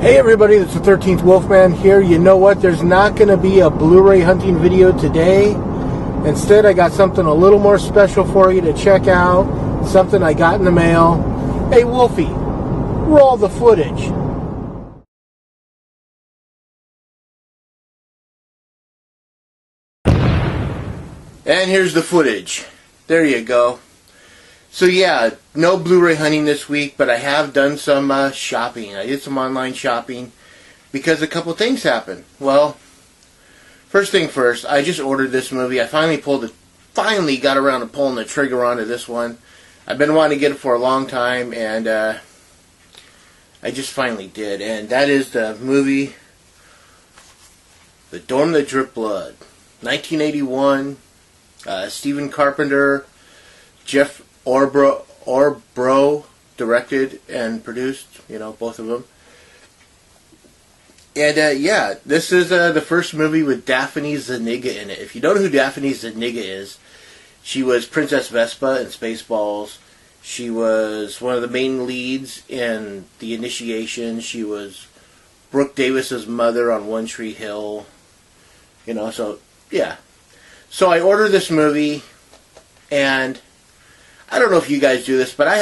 Hey everybody, it's the 13th Wolfman here. You know what? There's not going to be a Blu-ray hunting video today. Instead, I got something a little more special for you to check out. Something I got in the mail. Hey Wolfie, roll the footage. And here's the footage. There you go. So yeah, no Blu-ray hunting this week, but I have done some shopping. I did some online shopping because a couple things happened. Well, first thing first, I just ordered this movie. I finally got around to pulling the trigger onto this one. I've been wanting to get it for a long time, and I just finally did. And that is the movie, The Dorm That Dripped Blood, 1981. Stephen Carpenter, Jeff Orbro directed and produced, both of them. And yeah, this is the first movie with Daphne Zuniga in it. If you don't know who Daphne Zuniga is, she was Princess Vespa in Spaceballs. She was one of the main leads in The Initiation. She was Brooke Davis's mother on One Tree Hill. So yeah. So I ordered this movie, and I don't know if you guys do this, but I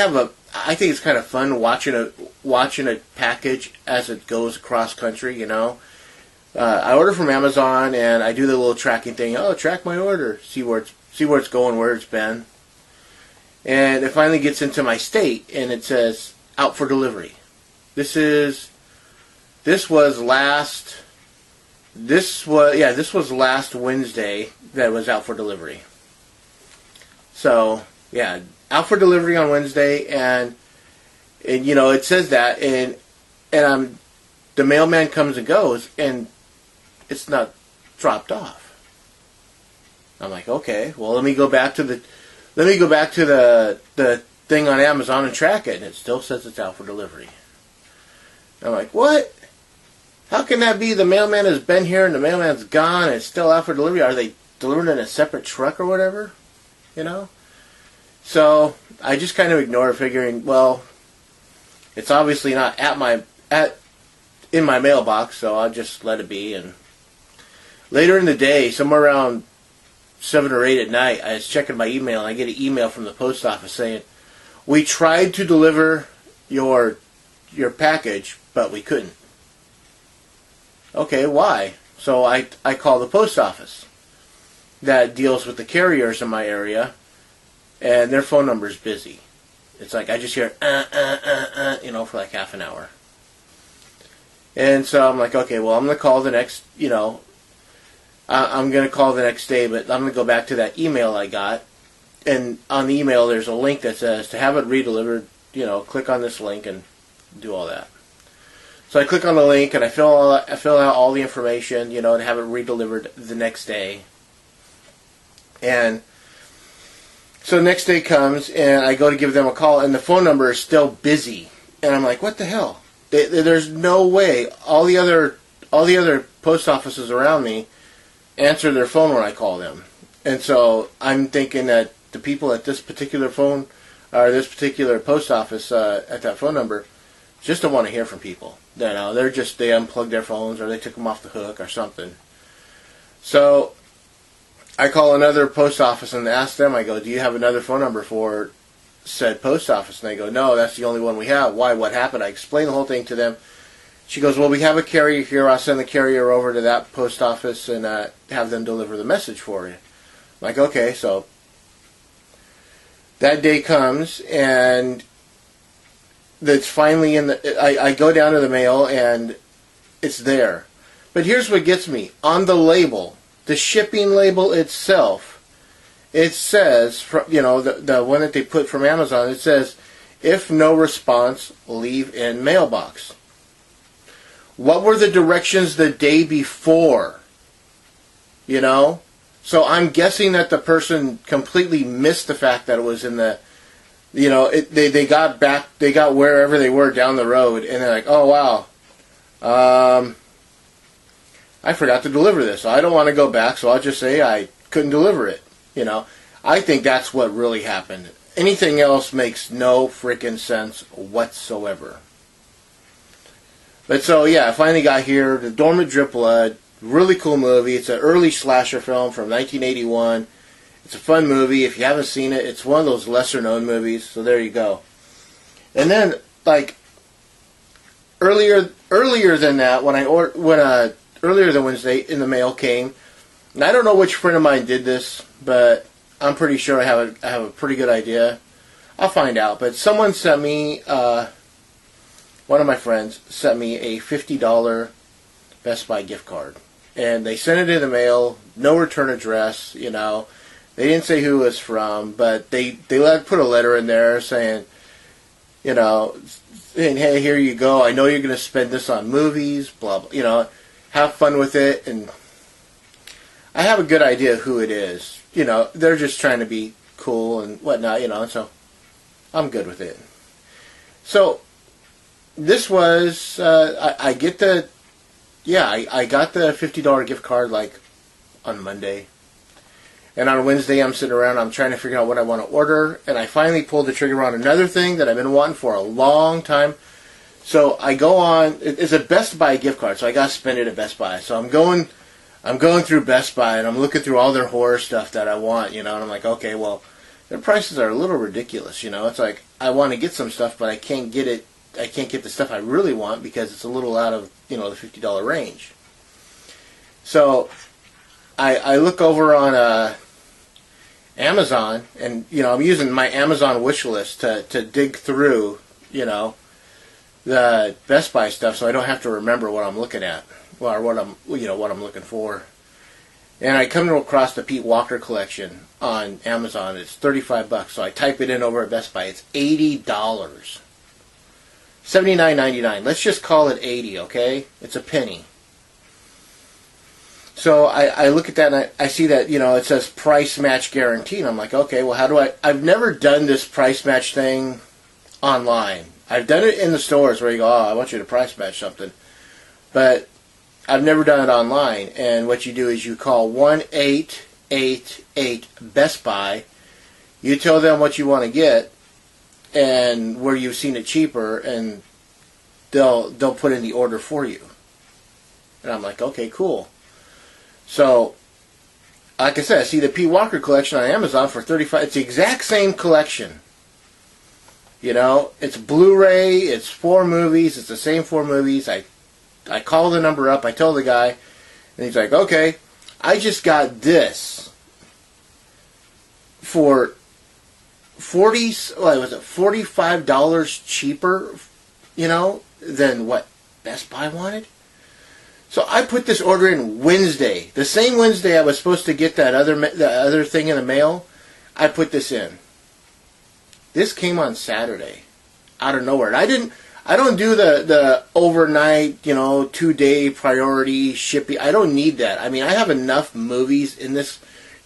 think it's kind of fun watching a package as it goes across country. I order from Amazon, and I do the little tracking thing. Oh, track my order, see where it's going, where it's been, and it finally gets into my state, and it says out for delivery. This was last Wednesday that was out for delivery. So yeah, out for delivery on Wednesday, and it says that, and the mailman comes and goes, and it's not dropped off. I'm like, okay, well let me go back to the thing on Amazon and track it, and it still says it's out for delivery. I'm like, what? How can that be? The mailman has been here and the mailman's gone and it's still out for delivery. Are they delivering in a separate truck or whatever? So I just kind of ignore it, figuring, well, it's obviously not in my mailbox, so I'll just let it be. And later in the day, somewhere around 7 or 8 at night, I was checking my email, and I get an email from the post office saying, "We tried to deliver your package, but we couldn't." Okay, why? So I call the post office that deals with the carriers in my area, and their phone number is busy. It's like I just hear for like half an hour. And so I'm like, okay, well I'm gonna call the next, I'm gonna call the next day, but I'm gonna go back to that email I got, and on the email there's a link that says to have it redelivered, click on this link and do all that. So I click on the link and I fill out all the information, and have it redelivered the next day. And so next day comes, and I go to give them a call, and the phone number is still busy. And I'm like, what the hell? There's no way. All the other post offices around me answer their phone when I call them. And so I'm thinking that the people at this particular phone, or this particular post office at that phone number, just don't want to hear from people. They unplugged their phones, or they took them off the hook or something. So I call another post office and ask them, I go, do you have another phone number for said post office? And they go, no, that's the only one we have. Why? What happened? I explain the whole thing to them. She goes, well, we have a carrier here. I'll send the carrier over to that post office and have them deliver the message for you. I'm like, okay. So that day comes, and that's finally in the... I go down to the mail, and it's there. But here's what gets me. On the label, the shipping label itself, it says, the one that they put from Amazon, it says, if no response, leave in mailbox. What were the directions the day before? So I'm guessing that the person completely missed the fact that it was in the... they got wherever they were down the road, and they're like, oh, wow. I forgot to deliver this. I don't want to go back, so I'll just say I couldn't deliver it. I think that's what really happened. Anything else makes no freaking sense whatsoever. But so, yeah, I finally got here. The Dormant Drip Blood. Really cool movie. It's an early slasher film from 1981. It's a fun movie. If you haven't seen it, it's one of those lesser-known movies. So there you go. And then, like, earlier than that, earlier than Wednesday, in the mail came. And I don't know which friend of mine did this, but I'm pretty sure I have a pretty good idea. I'll find out. But someone sent me, one of my friends sent me a $50 Best Buy gift card. And they sent it in the mail, no return address, you know. They didn't say who it was from, but they put a letter in there saying, you know, saying, hey, here you go. I know you're going to spend this on movies, blah, blah, you know, have fun with it. And I have a good idea who it is. You know, they're just trying to be cool and whatnot, you know, so I'm good with it. So this was, I got the $50 gift card like on Monday. And on Wednesday I'm sitting around, I'm trying to figure out what I want to order. And I finally pulled the trigger on another thing that I've been wanting for a long time. So I go on, it's a Best Buy gift card, so I got to spend it at Best Buy. So I'm going through Best Buy and I'm looking through all their horror stuff that I want, you know, and I'm like, okay, well, their prices are a little ridiculous, you know. It's like, I want to get some stuff, but I can't get it. I can't get the stuff I really want because it's a little out of, you know, the $50 range. So I look over on Amazon, and, you know, I'm using my Amazon wish list to dig through, you know, the Best Buy stuff, so I don't have to remember what I'm looking at, or what I'm looking for. And I come across the Pete Walker collection on Amazon. It's $35, so I type it in over at Best Buy. It's $80, $79.99. Let's just call it $80, okay? It's a penny. So I look at that and I see that, you know, it says price match guarantee. And I'm like, okay, well, how do I've never done this price match thing online. I've done it in the stores where you go, oh, I want you to price match something. But I've never done it online. And what you do is you call 1-888 Best Buy. You tell them what you want to get and where you've seen it cheaper, and they'll put in the order for you. And I'm like, okay, cool. So, like I said, I see the Pete Walker collection on Amazon for $35. It's the exact same collection. You know, it's Blu-ray, it's 4 movies, it's the same 4 movies. I call the number up, I tell the guy, and he's like, okay, I just got this for $45 cheaper, you know, than what Best Buy wanted. So I put this order in Wednesday. The same Wednesday I was supposed to get the other thing in the mail, I put this in. This came on Saturday, out of nowhere. And I don't do the overnight, you know, 2-day priority shipping. I don't need that. I mean, I have enough movies in this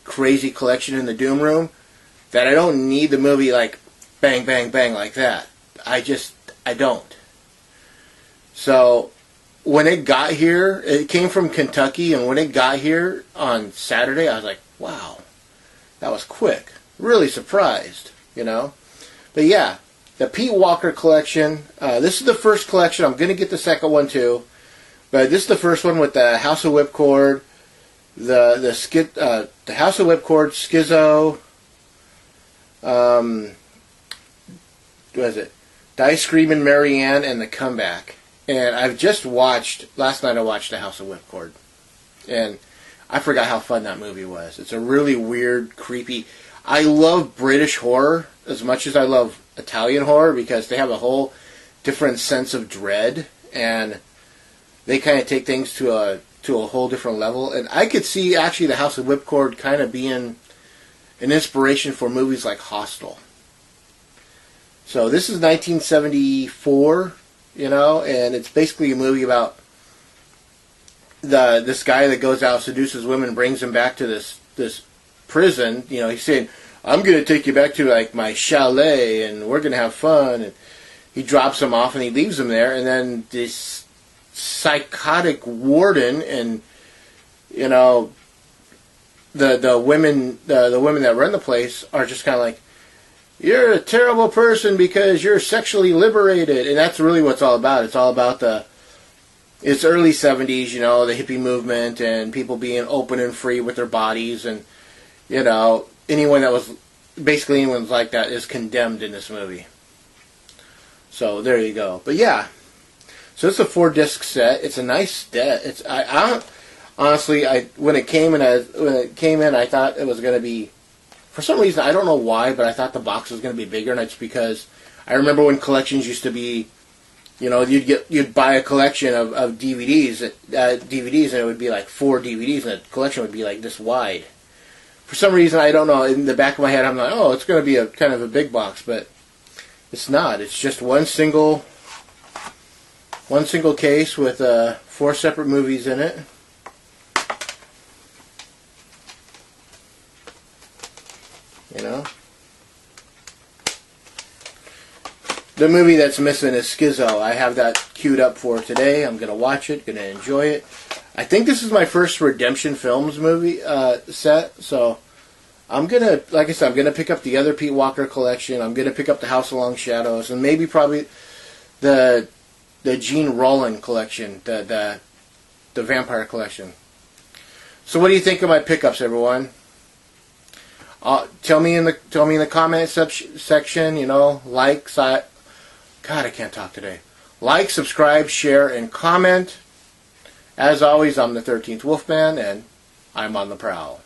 crazy collection in the Doom Room that I don't need the movie like bang, bang, bang like that. I don't. So when it got here, it came from Kentucky, and when it got here on Saturday, I was like, wow, that was quick. Really surprised, you know. But yeah, the Pete Walker collection, this is the first collection. I'm going to get the second one too. But this is the first one with the House of Whipcord, the House of Whipcord, Schizo, what is it? Die Screaming Marianne, and The Comeback. And I've just watched, last night I watched The House of Whipcord. And I forgot how fun that movie was. It's a really weird, creepy. I love British horror as much as I love Italian horror because they have a whole different sense of dread. And they kind of take things to a whole different level. And I could see actually The House of Whipcord kind of being an inspiration for movies like Hostel. So this is 1974. You know, and it's basically a movie about this guy that goes out, seduces women, brings them back to this prison. You know, he's saying, I'm going to take you back to like my chalet and we're going to have fun. And he drops them off and he leaves them there. And then this psychotic warden and, you know, the women that run the place are just kind of like, you're a terrible person because you're sexually liberated. And that's really what it's all about. It's all about the it's early 70s, you know, the hippie movement and people being open and free with their bodies, and, you know, basically anyone like that is condemned in this movie. So there you go. But yeah, so it's a 4-disc set. It's a nice set. Honestly, when it came in, I thought it was going to be, for some reason, I don't know why, but I thought the box was going to be bigger, and it's because I remember when collections used to be, you know, you'd buy a collection of DVDs, and it would be like 4 DVDs, and the collection would be like this wide. For some reason, I don't know, in the back of my head, I'm like, oh, it's going to be a kind of a big box, but it's not. It's just one single case with 4 separate movies in it. You know, the movie that's missing is Schizo. I have that queued up for today. I'm gonna watch it. Gonna enjoy it. I think this is my first Redemption Films movie set. So I'm gonna, like I said, I'm gonna pick up the other Pete Walker collection. I'm gonna pick up the House Along Shadows, and maybe probably the Gene Roland collection, the Vampire collection. So what do you think of my pickups, everyone? Tell me in the comment section. You know, God, I can't talk today. Like, subscribe, share, and comment. As always, I'm the 13th Wolfman, and I'm on the prowl.